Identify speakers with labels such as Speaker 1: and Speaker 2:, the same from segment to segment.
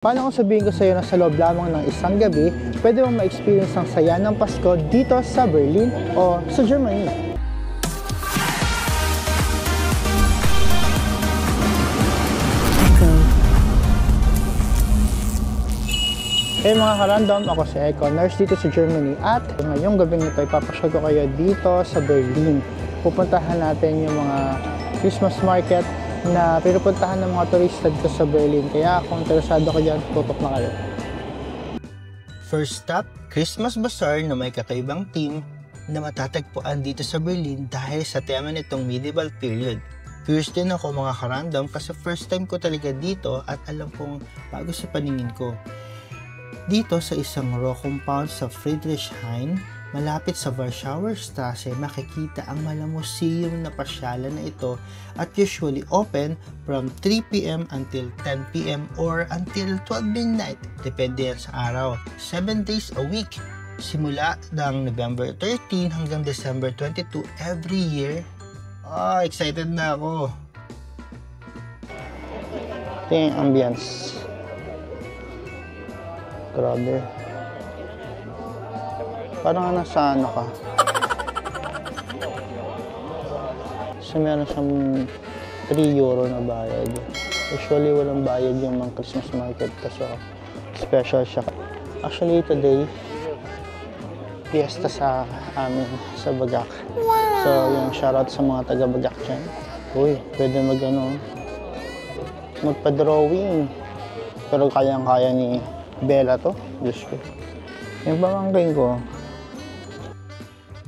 Speaker 1: Paano kung sabihin ko sa iyo na sa loob lamang ng isang gabi, pwede mong ma-experience ang saya ng Pasko dito sa Berlin o sa Germany? Hey mga ka-random, ako si Echo, nurse dito sa Germany at ngayong gabing ito ipapasyal ko kayo dito sa Berlin. Pupuntahan natin yung mga Christmas market na pinupuntahan ng mga turista dito sa Berlin. Kaya kung interesado ka dyan, tutok na kayo. First stop, Christmas Bazaar na may kakaibang theme na matatagpuan dito sa Berlin dahil sa tema nitong medieval period. Curious din ako mga ka-random kasi first time ko talaga dito at alam kong bago sa paningin ko. Dito sa isang row compound sa Friedrichshain, malapit sa Warschauer Straße, makikita ang malamuseum na pasyalan na ito at usually open from 3 p.m. until 10 p.m. or until 12 midnight, depende yan sa araw. 7 days a week, simula ng November 13 hanggang December 22 every year. Excited na ako! Ito yung ambience. Grabe. Parang nasa ano ka. So meron siyang 3 euro na bayad. Usually walang bayad yung mga Christmas market kasi special siya. Actually today, fiesta sa amin sa Bagak. So yung shoutout sa mga taga Bagak dyan. Uy, pwede magpa-drawing. Pero kayang-kaya ni Bella to. Diyos ko. Yung pamangkin ko.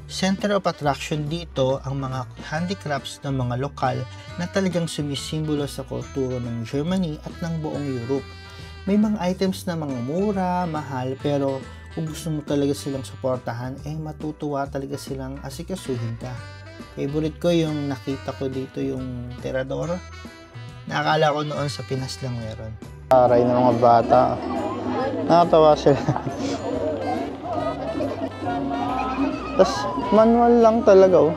Speaker 1: Center of attraction dito ang mga handicrafts ng mga lokal na talagang sumisimbolo sa kultura ng Germany at ng buong Europe. May mga items na mga mura, mahal, pero kung gusto mo talaga silang suportahan, matutuwa talaga silang asikasuhin ka. Favorite ko yung nakita ko dito yung Tirador. Nakakala ko noon sa Pinas lang meron. Aray ng mga bata. Nakatawa sila. Tapos manual lang talaga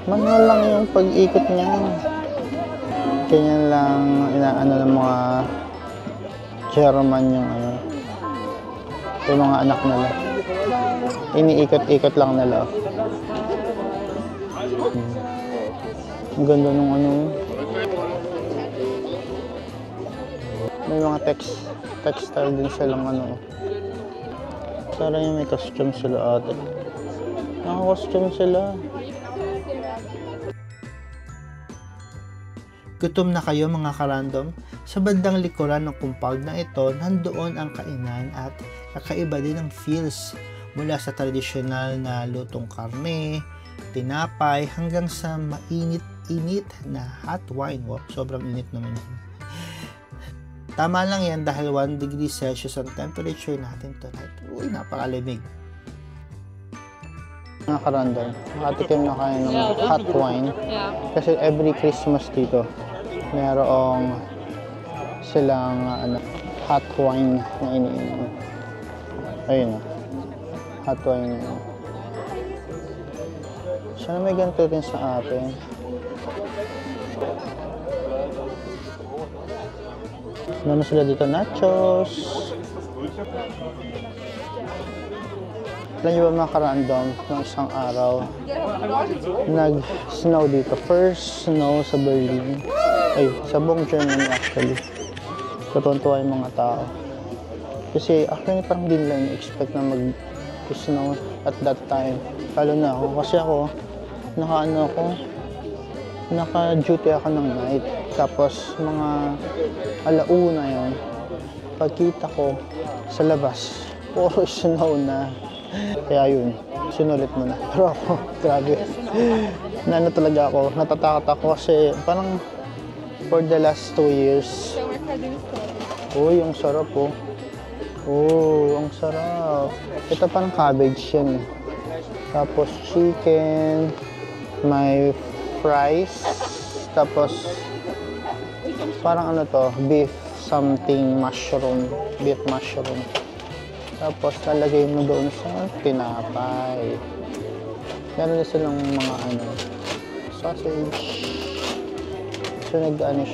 Speaker 1: Manual lang yung pag-ikot niya. Ganyan lang inaano ng mga German yung mga anak nila. Iniikot-ikot lang nila. Ang ganda nung may mga textile din silang Sana yung may costume sila ate. Naka-costume sila. Gutom na kayo mga ka-random? Sa bandang likuran ng compound na ito, nandoon ang kainan at kakaiba din ang feels. Mula sa tradisyonal na lutong karne, tinapay, hanggang sa mainit-init na hot wine. Wow, sobrang init naman yan. Tama lang yan dahil 1 degree Celsius ang temperature natin tonight. Uy, napakalamig. Mga ka-random, makatikim na kayo ng hot wine. Kasi every Christmas dito, merong silang hot wine na iniinom. Ayun hot wine. Sana may ganito din sa atin. Meron sila dito nachos. Alam nyo ba mga ka-random, ng isang araw, nag-snow dito. First snow sa Berlin. Ay, sa buong Germany actually. Katuntua yung mga tao. Kasi actually parang din lang expect na mag-snow at that time. Lalo na ako. Kasi ako, naka-duty ako ng night. Tapos mga alauna yun, pagkita ko sa labas, puro snow na. Kaya yun, sinulit mo na. Pero ako, grabe. Talaga ako, natatakot ako kasi parang for the last 2 years. Uy, ang sarap ang sarap. Ito parang cabbage yan. Tapos chicken, may fries, tapos parang beef something beef mushroom. Tapos lalagay mo doon sa tinapay. Meron na silang mga sausage. So nag-range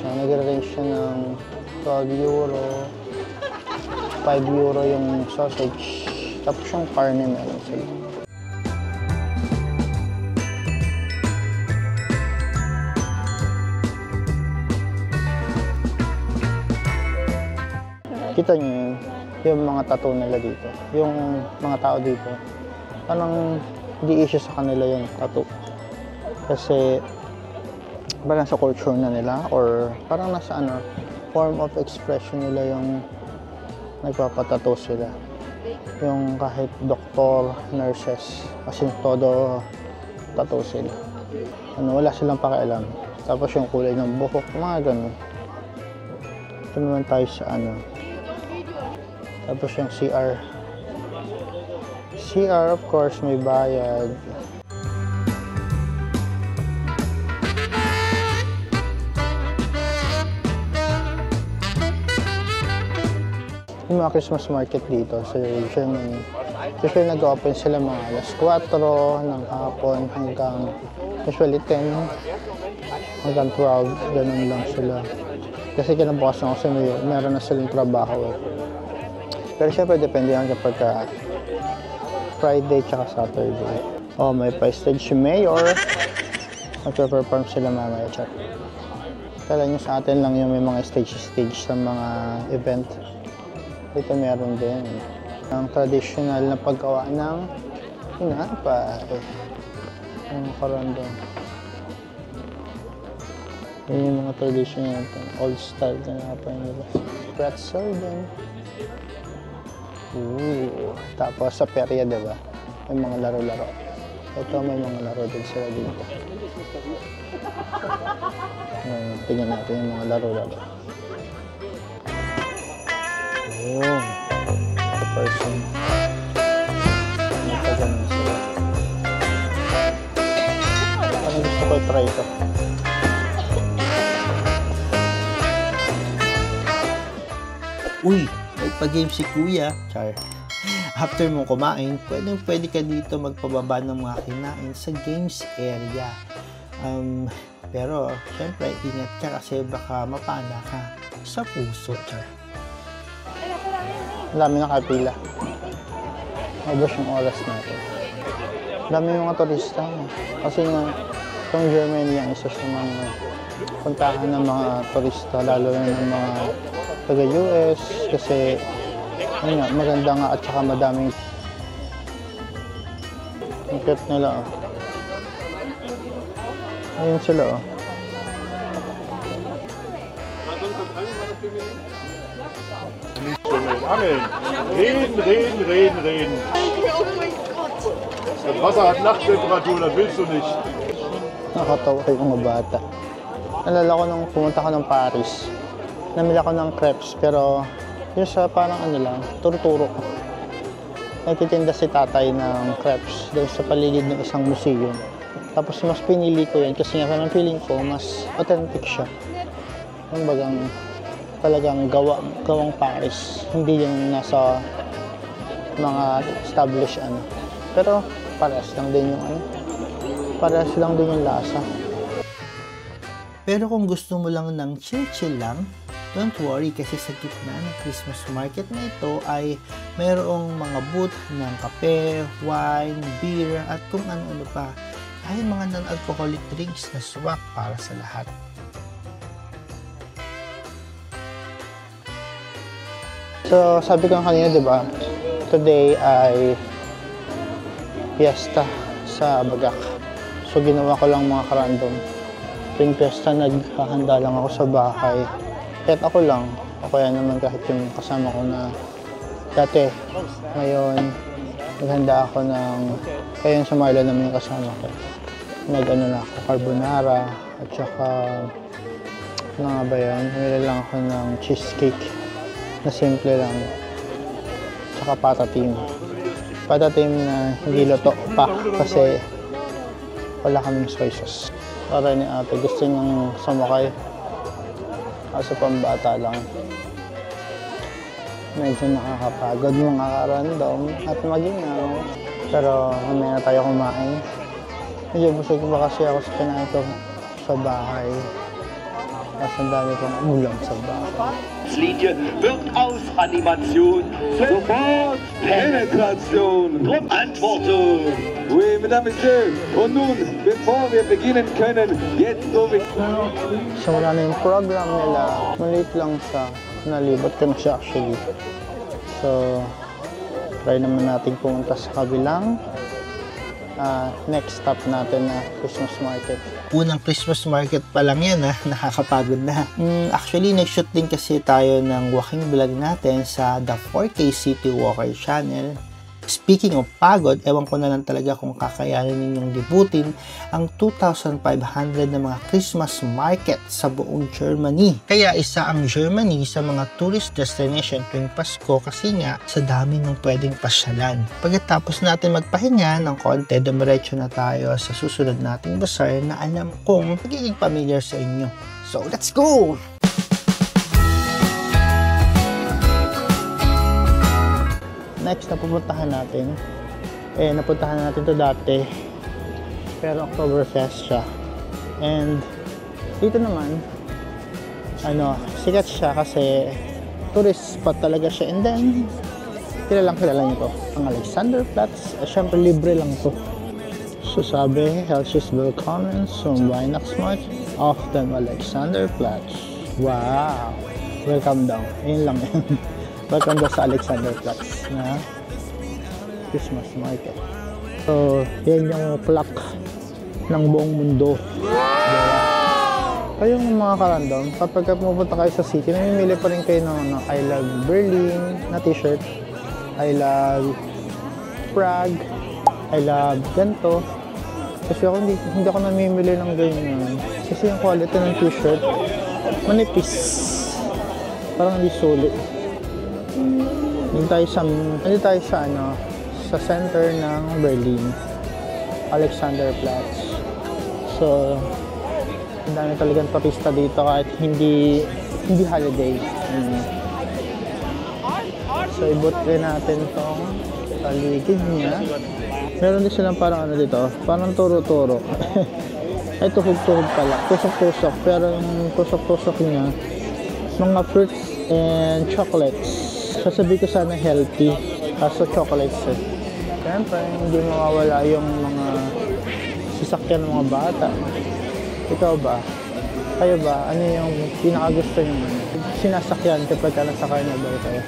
Speaker 1: siya ng 12 euro.
Speaker 2: €5 yung sausage. Tapos yung karne meron sila. Kita nyo yung mga tattoo nila dito. Yung mga tao dito, parang di issue sa kanila yung tattoo. Kasi parang sa culture na nila or parang nasa form of expression nila yung nagpapatattoo sila. Yung kahit doktor, nurses, kasi todo tattoo sila. Wala silang pakialam. Tapos yung kulay ng buhok, mga ganun. Ito naman tayo sa Tapos yung CR. CR, of course, may bayad. Yung mga Christmas market dito sa Germany, usually nag-open sila mga alas 4 ng hapon hanggang usually 10 hanggang 12, ganun lang sila. Kasi kinabukasan kasi meron na silang trabaho. Pero syempre depende yan kapag Friday tsaka Saturday. Oh, may pa-stage si Mayor. Magpe-perform sila mamaya, chat. Kala nyo sa atin lang yung may mga stage sa mga event. Dito meron din ang traditional na paggawa ng tinapay. Ang karandong. Yun yung mga traditional natin. Old style tinapay nila. Pretzel din. Ooh. Tapos sa perya, diba? May mga laro-laro. Ito may mga laro din sila dito. Tingnan natin yung mga laro-laro. Oh, the person. Nagpaganon sila. Parang gusto ko i-try ito.
Speaker 1: Uy, may pa-game si Kuya. Char. After mo kumain, pwede ka dito magpababa ng mga kinain sa games area. Pero, syempre, ingat ka kasi baka mapana ka sa puso. Char.
Speaker 2: Dami nakapila. Ubos yung oras natin. Dami yung mga turista. Kasi nga, itong Germany ang isa sa mga puntahan ng mga turista, lalo na ng mga taga-US. Kasi, ayun nga, maganda nga at saka madaming ang cute nila, oh. Ayun sila, oh.
Speaker 3: Angeln. Reden. Das Wasser hat Nachttemperatur, das willst du nicht.
Speaker 2: Nakakatawa yung mga bata. Nalala ko nung pumunta ko ng Paris. Namili ako ng crepes, pero yung sa parang lang, turo-turo. Nagtitinda si tatay ng crepes doon sa paligid ng isang museum. Tapos mas pinili ko yun kasi nga parang feeling ko mas authentic siya. Yung bagang talagang gawang Paris, hindi yung nasa mga established Pero parehas lang din yung parehas lang din yung lasa.
Speaker 1: Pero kung gusto mo lang ng chill lang, don't worry kasi sa gitna ng Christmas market na ito ay mayroong mga booth ng kape, wine, beer at kung ano-ano pa. Ay mga non-alcoholic drinks na swak para sa lahat.
Speaker 2: So, sabi ko kanina, di ba? Today ay fiesta sa Bagak. So, ginawa ko lang mga karandom. Tuwing fiesta, naghahanda lang ako sa bahay. Kahit ako lang. O kaya naman kahit yung kasama ko na dati. Ngayon, naghanda ako ng kaya sa Marla naman yung kasama ko. Na ako, carbonara. At saka, ano nga ba yan? Namili lang ako ng cheesecake. Na simple lang. Tsaka patatim. Patatim na hindi luto pa kasi wala kaming soy sauce. Para ni ate gusto niyang sumakay. Kaso pambata lang. Medyo nakakapagod mga karandom at magingaw. Pero mamaya na tayo kumain. Medyo busog pa kasi ako sa kinain ko sa bahay. Tapos ang dami pang ulam sa bahay.
Speaker 4: Linie wird aus Animation sofort Penetration. Drum Antworten.
Speaker 5: Oui, mesdames, messieurs. Und nun, bevor wir beginnen können, jetzt so wie...
Speaker 2: So wala na yung program nila. Maliit lang siya. Nalibot ko na siya actually. So, try naman natin pumunta sa kabilang next stop natin na Christmas market.
Speaker 1: Unang Christmas market pa lang yan nakakapagod na. Actually, nag-shoot din kasi tayo ng walking vlog natin sa The 4K City Walker channel. Speaking of pagod, ewan ko na lang talaga kung kakayanin ninyong libutin ang 2,500 na mga Christmas market sa buong Germany. Kaya isa ang Germany sa mga tourist destination tuwing Pasko kasi nga sa dami ng pwedeng pasyalan. Pagkatapos natin magpahinga ng konti, dumiretso na tayo sa susunod nating bazaar na alam kong magiging familiar sa inyo. So, let's go!
Speaker 2: Next na pupuntahan natin, napuntahan natin to dati, pero Oktoberfest siya. And dito naman, sikat siya kasi tourist spot talaga siya. And then, kilala niyo to, ang Alexanderplatz. Syempre, libre lang to. So sabi, herzlich willkommen zum Weihnachtsmarkt auf dem Alexanderplatz. Wow! Welcome daw. Ayun lang yan. Welcome daw sa Alexanderplatz na Christmas market. So, yan yung clock ng buong mundo. Kayong mga karandom, kapag pumunta kayo sa city, namimili pa rin kayo ng I love Berlin na t-shirt, I love Prague, I love ganito. Kasi ako hindi ako namimili ng ganyan. Kasi yung quality ng t-shirt, manipis. Parang hindi sulit. Dito tayo sa center ng Berlin, Alexanderplatz. So, ang dami talagang turista dito kahit hindi holiday. So, ibutrin natin tong paligid niya. Meron din silang parang dito, parang turo-turo. Ay, tuhog-tuhog pala. Tusok-tusok. Pero yung tusok-tusok niya, mga fruits and chocolates. Sasabi ko sana healthy, kaso chocolates eh. Siyempre, hindi mawawala yung mga sasakyan ng mga bata. Ikaw ba? Kayo ba? Ano yung pinakagusto nyo sinasakyan kapag nasa carnival kayo?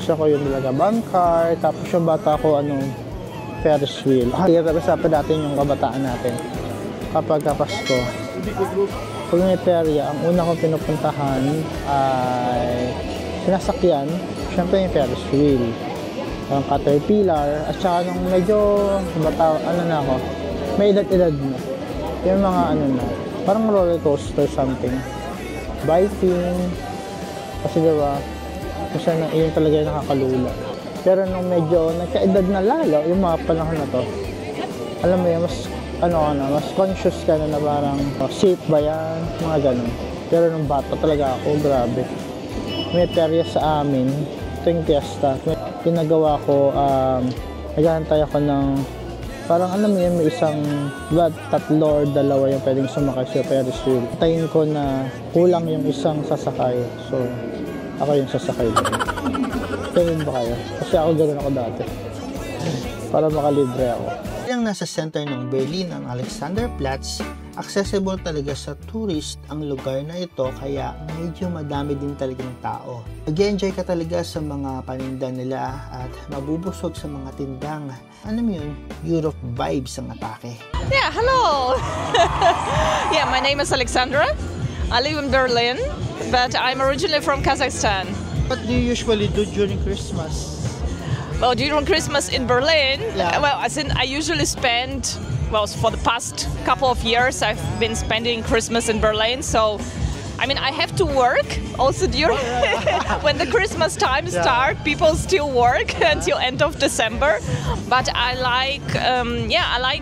Speaker 2: Gusto ko yung Dalagaban car, tapos yung bata ko, Ferris wheel. Usapan natin yung kabataan natin. Kapag Pasko, pag may perya, ang una kong pinupuntahan ay sinasakyan, syempre yung Ferris wheel, ang Caterpillar, at saka nung medyo bata, may edad-edad na. Yung mga parang roller coaster something. Biking, kasi diba, kasi yun talaga yung nakakalula. Pero nung medyo nagkaedad na lalo, yung mga panahon na to, alam mo yun, mas conscious ka na parang safe ba yan, mga ganun. Pero nung bata talaga ako, grabe. May perya sa amin, tuwing fiesta. Ginagawa ko, naghahantay ako ng, parang alam mo yun, may isang, tatlo or dalawa yung pwedeng sumakay sa Ferris wheel. Tayin ko na kulang yung isang sasakay. So, ako yung sasakay din. Ganun ba kayo? Kasi ganoon ako dati. Para makalibre ako.
Speaker 1: Yung nasa center ng Berlin ang Alexanderplatz, accessible talaga sa tourist ang lugar na ito kaya medyo madami din talagang tao. Mag-enjoy ka talaga sa mga paninda nila at mabubusog sa mga tindang, Europe vibes ang atake.
Speaker 6: Yeah, hello! Yeah, my name is Alexandra. I live in Berlin, but I'm originally from Kazakhstan.
Speaker 1: What do you usually do during Christmas?
Speaker 6: Well, during Christmas in Berlin,
Speaker 1: Yeah.
Speaker 6: well, I usually spend, for the past couple of years, I've been spending Christmas in Berlin, so, I have to work also during, when the Christmas time starts, people still work until end of December, but I like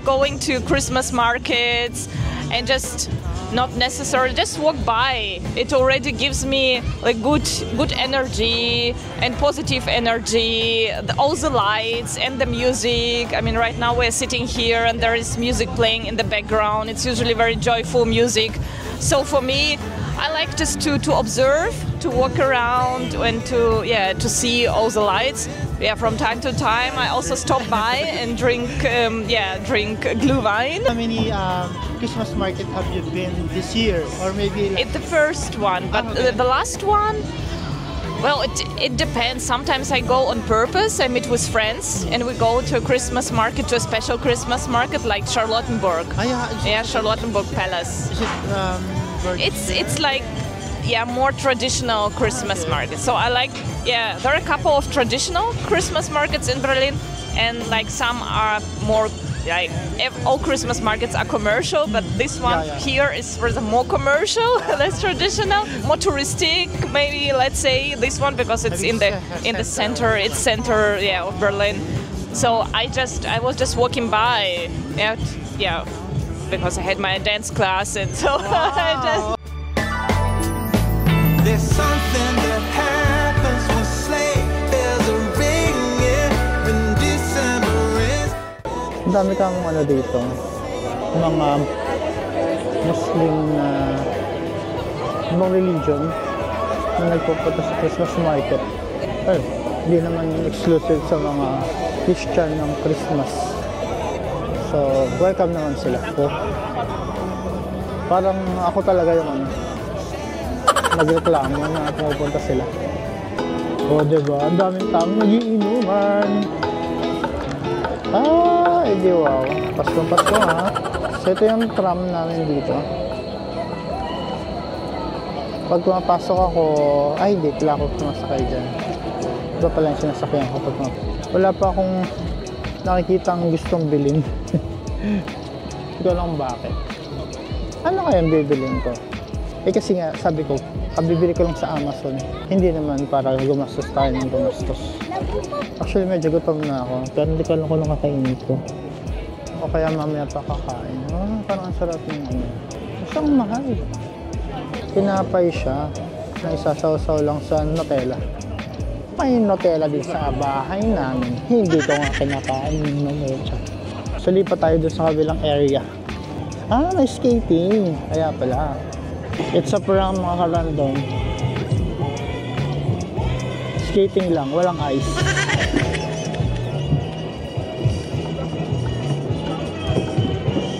Speaker 6: going to Christmas markets and just not necessarily just walk by. It already gives me like good energy and positive energy, all the lights and the music. Right now we're sitting here and there is music playing in the background. It's usually very joyful music. So for me, I like just to observe, to walk around, and to see all the lights. Yeah, from time to time I also stop by and drink Glühwein.
Speaker 2: How many Christmas market have you been this year, or maybe?
Speaker 6: It's the first one, but the last one. Well, it depends. Sometimes I go on purpose. I meet with friends, and we go to a Christmas market, to a special Christmas market like Charlottenburg.
Speaker 2: Yeah,
Speaker 6: Charlottenburg Palace.
Speaker 2: Is it?
Speaker 6: It's like more traditional Christmas market. So I like there are a couple of traditional Christmas markets in Berlin, and like some are more like all Christmas markets are commercial, but this one here is for the more commercial, less traditional, more touristic. Maybe let's say this one because it's in the center. It's center of Berlin. So I was just walking by because I had my dance class, and so I just.
Speaker 7: There's something that happens when sleigh bells are ringing when December is.
Speaker 2: Ang dami kang dito, mga Muslim na ibang religion na nagpupunta sa Christmas market. Well, hindi naman exclusive sa mga Christian ng Christmas. So, welcome naman sila. So, parang ako talaga yung nagreklamo na pupunta sila. O, diba? Ang daming taong nagiinuman. Edi wow. Paskong-pasko ha. So, ito yung tram namin dito. Pag pumapasok ako, hindi pala ako sumasakay dyan. Iba pala yung sinasakyan ko pag wala pa akong nakikita ang gustong bilhin. Hindi ko alam bakit. Ano kayang bibilin ko? Kasi nga, sabi ko, bibili ko lang sa Amazon. Hindi naman para gumastos tayo ng gumastos. Actually, medyo gutom na ako. Pero hindi ko alam kung kakainin ko. O kaya mamaya pa kakain. Parang ang sarap ng ano. Kasi ang mahal. Tinapay siya na isasaw-saw lang sa Nutella. May Nutella din sa bahay namin. Hindi ko nga kinakain ng mecha. So, lipat tayo doon sa kabilang area. May skating. Kaya pala. It's a prank mga ka-random. Skating lang, walang ice.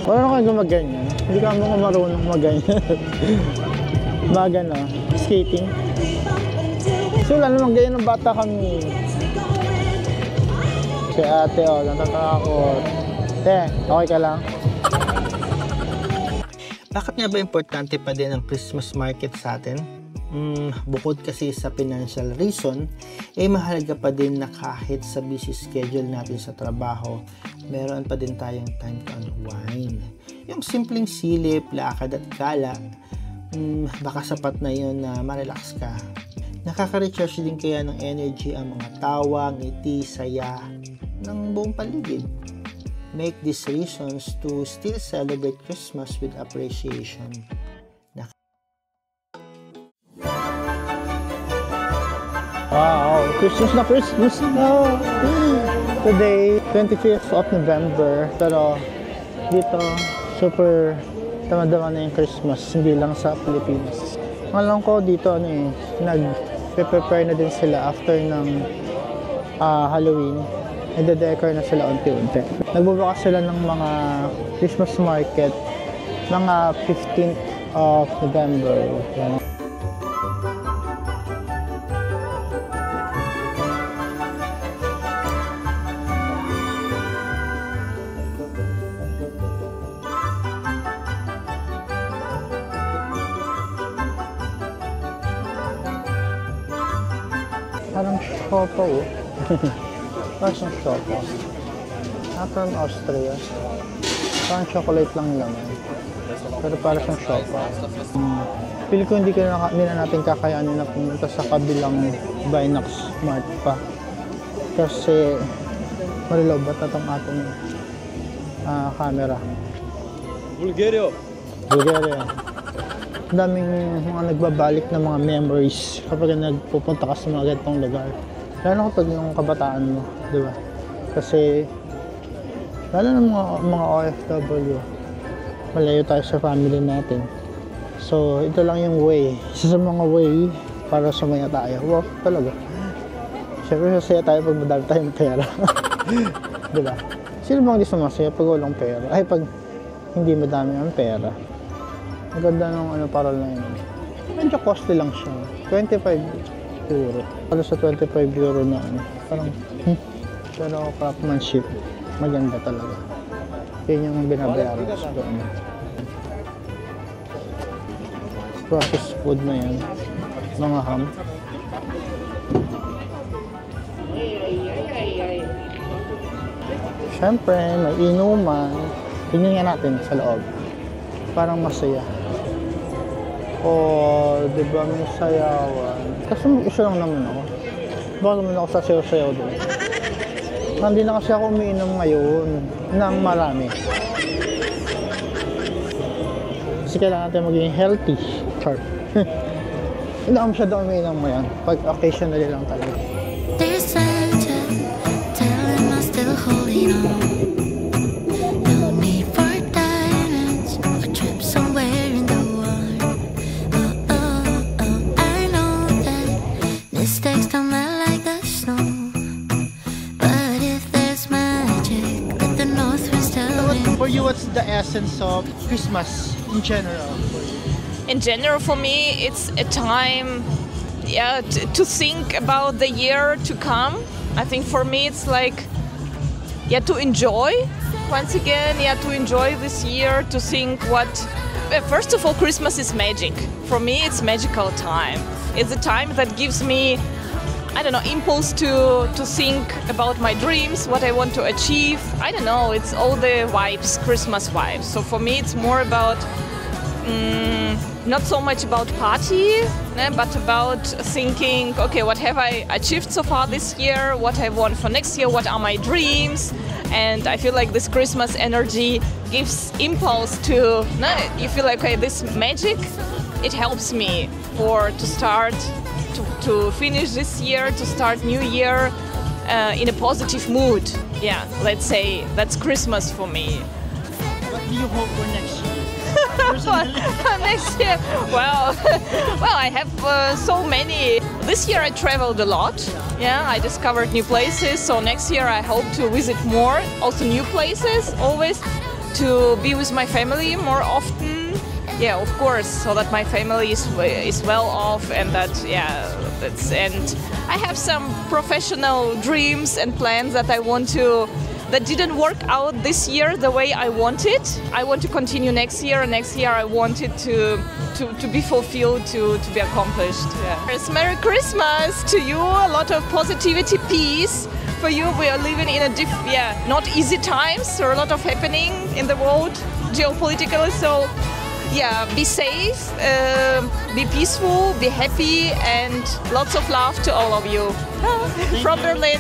Speaker 2: Wala na kayo gumaganyan. Hindi ka mga marunong maganyan. Baga na, skating. So wala naman ganyan ng bata kami. Si ate natatakot. Te, okay ka lang?
Speaker 1: Bakit nga ba importante pa din ang Christmas market sa atin? Bukod kasi sa financial reason, mahalaga pa din na kahit sa busy schedule natin sa trabaho, meron pa din tayong time to unwind. Yung simpleng silip, lakad at gala, baka sapat na yun na ma-relax ka. Nakaka-recharge din kaya ng energy ang mga tawa, ngiti, saya ng buong paligid. Make these reasons to still celebrate Christmas with appreciation.
Speaker 2: Wow, Christmas na! Today, 25th of November. Pero dito, super tamad-dama na yung Christmas, hindi lang sa Pilipinas. Alam ko dito, nag-prepare na din sila after ng Halloween. Nagde-decor na sila unti-unti. Nagbubukas sila ng mga Christmas market mga 15th of November. Parang siopa Parang siopa. From Austria. Parang chocolate lang laman. Pero parang siyang siopa. Pili ko hindi na natin kakayanin na pumunta sa kabilang Binox Mart pa. Kasi marilobat na itong ating camera.
Speaker 5: Bulgaria.
Speaker 2: Daming mga nagbabalik ng mga memories kapag nagpupunta ka sa mga ganitong lugar. Lalo kapag yung kabataan mo, di ba? Kasi lalo ng mga OFW, malayo tayo sa family natin. So, ito lang yung way. Isa sa mga way para sumaya tayo. Wow, talaga. Siyempre, sasaya tayo pag madami tayong pera. Diba? Sino bang di sumasaya pag walang pera? Ay, pag hindi madami ang pera. Ang ganda ng paral na yun. Medyo costly lang siya. 25 euro. Para sa 25 euro na parang, pero craftsmanship, maganda talaga. Yun yung binabayaran sa doon. Processed food na yan. Mga ham. Siyempre, may inuman. Tingnan nga natin sa loob. Parang masaya. Di ba may sayawan? Kasi mag-isa lang naman ako. Baka naman ako sasayaw-sayaw doon. Hindi na kasi ako umiinom ngayon ng marami. Kasi kailangan natin maging healthy. Chart. Hindi ako masyado umiinom ngayon. Pag occasionally lang talaga.
Speaker 1: For you, what's the essence of Christmas in general?
Speaker 6: In general, for me, it's a time, to think about the year to come. I think for me, it's like, to enjoy. Once again, to enjoy this year, to think what. First of all, Christmas is magic. For me, it's magical time. It's a time that gives me, I don't know, impulse to think about my dreams, what I want to achieve. I don't know, it's all the vibes, Christmas vibes. So for me, it's more about, not so much about party, but about thinking, okay, what have I achieved so far this year? What I want for next year? What are my dreams? And I feel like this Christmas energy gives impulse to, you feel like, okay, this magic, it helps me to start, to finish this year, to start new year in a positive mood. Yeah, let's say that's Christmas for me.
Speaker 1: What do you hope for next year?
Speaker 6: Next year, well, I have so many. This year I traveled a lot. Yeah, I discovered new places. So next year I hope to visit more, also new places, always to be with my family more often. Yeah, of course, so that my family is well off, and that and I have some professional dreams and plans that I want to. That didn't work out this year the way I wanted. I want to continue next year, and next year I want it to be fulfilled, to be accomplished. Yeah. Merry Christmas to you, a lot of positivity, peace. For you, we are living in a not easy times, so a lot of happening in the world, geopolitically, so be safe, be peaceful, be happy, and lots of love to all of you. From Berlin.